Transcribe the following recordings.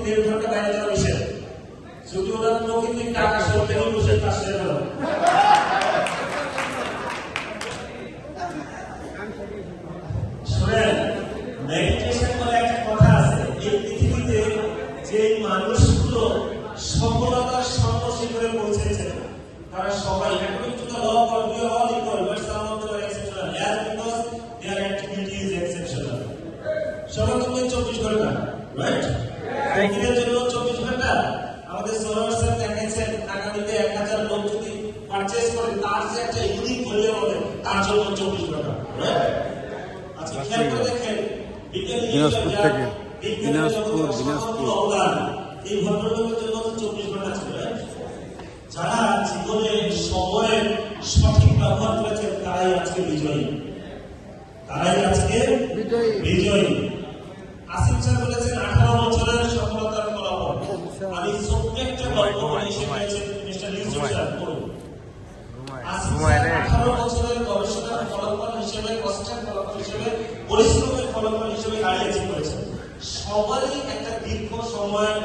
1.5 ঘন্টা বাইরে যাওয়া নিষেধ। যদি ওরা প্রকৃতির টাকা সরতে বসে কাজ সেরে গেল। শুনেন, মেডিটেশন বলে একটা কথা আছে, এই পৃথিবীতে যে মানুষগুলো সফলতার সর্বশিখরে পৌঁছেছে তারা সবাই according to the law of we are all equal, but some of them are exceptional, as because their activity is exceptional. সবার জন্য 24 ঘন্টা, রাইট? একদিনের জন্য 24 ঘন্টা। আমাদের সোলার স্যার দেখাচ্ছেন আগামীতে 1000 লোক যদি পারচেজ করে তার যে একটা ইউনিক মূল্য হবে তার জন্য 24 ঘন্টা, রাইট? আজকে খেয়াল করে দেখেন দিনাজপুর থেকে দিনাজপুর এই ভদ্রলোকের জন্য 24 ঘন্টা ছিল, রাইট? যারা জীবনে সময়ের সঠিক ব্যবহার করেছেন তারাই আজকে বিজয়ী, তারাই আজকে বিজয়ী। আসিফ স্যার বলেছেন 18 বছরের সফলতার ফলাফল। আমি ছোট্ট একটা গল্প বলি, সেটা হচ্ছে মিস্টার ইউসুফ স্যার বলুন। আসিফ স্যার 18 বছরের গবেষণার ফলাফল হিসেবে, কষ্টের ফলাফল হিসেবে, পরিশ্রমের ফলাফল হিসেবে গাড়ি অ্যাচিভ করেছেন। সবারই একটা দীর্ঘ সময়ের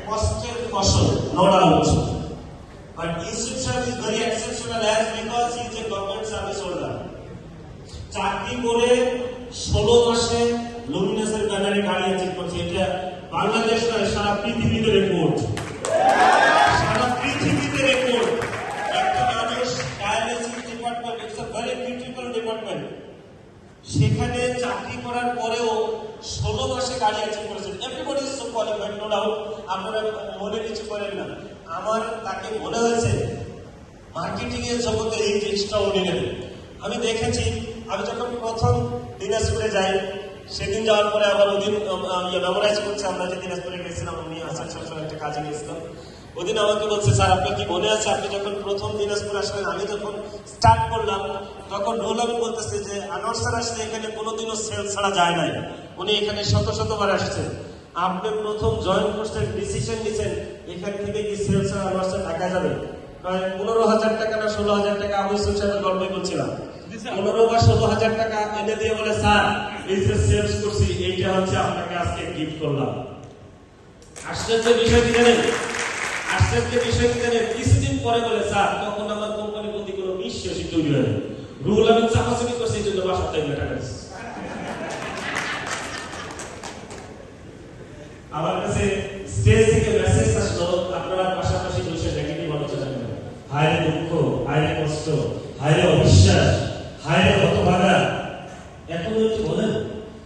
কষ্টের ফসল, no doubt. But Yusuf Sir is very exceptional as because he is a government service holder. চাকরি করে 16 মাসে লুমিনাসের ব্যানারে গাড়ি অ্যাচিভ করছে। এটা বাংলাদেশ নয়, সারা পৃথিবীতে রেকর্ড, সারা পৃথিবীতে রেকর্ড। একটা মানুষ dialysis department, it's a very critical department, সেখানে চাকরি করার পরেও 16 মাসে গাড়ি অ্যাচিভ করেছেন। Everybody is so qualified, no doubt. আপনারা মনে কিছু করেন না। আমার তাকে মনে হয়েছে মার্কেটিং এর জগতে এই এক্সট্রাঅর্ডিনারি। আমি দেখেছি, আমি যখন প্রথম দিনাজপুরে যাই, সেদিন যাওয়ার পরে আবার ওদিন মেমোরাইজ করছে, আমরা যে দিনাজপুরে গেছিলাম, উনি আসার সবসময় একটা কাজে গেছিলাম। ওদিন আমাকে বলছে, স্যার আপনার কি মনে আছে আপনি যখন প্রথম দিনাজপুর আসলেন? আমি যখন স্টার্ট করলাম তখন রোল আমি বলতেছে যে আনোয়ার স্যার আসলে এখানে কোনোদিনও সেল ছাড়া যায় নাই, উনি এখানে শতবার আসছে। আপনি প্রথম জয়েন করছেন, ডিসিশন নিছেন এখান থেকে কি সেল ছাড়া আনোয়ার স্যার ঢাকা যাবে? 15,000 টাকা না 16,000 টাকা আমি সোশ্যাল গল্পই করছিলাম। 15 বা 16,000 টাকা এনে দিয়ে বলে, স্যার এই যে সেলস করছি এইটা হচ্ছে আপনাকে আজকে গিফট করলাম। আশ্চর্য বিষয় কি জানেন? আশ্চর্য বিষয় কি জানেন? কিছুদিন পরে বলে, স্যার তখন আমার কোম্পানির প্রতি কোনো বিশ্বাসই তৈরি হয়নি, রুল আমি চাপাচাপি করছি, এই জন্য বাসার থেকে টাকা দিচ্ছি। আমার কাছে স্টেজ থেকে মেসেজ আসলো, আপনারা পাশাপাশি বসে নেগেটিভ আলোচনা করেন, হায়রে দুঃখ, হায়রে কষ্ট, হায়রে অবিশ্বাস, হায়রে হতভাগা। এখন হচ্ছে বলেন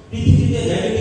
পৃথিবীতে নেগেটিভ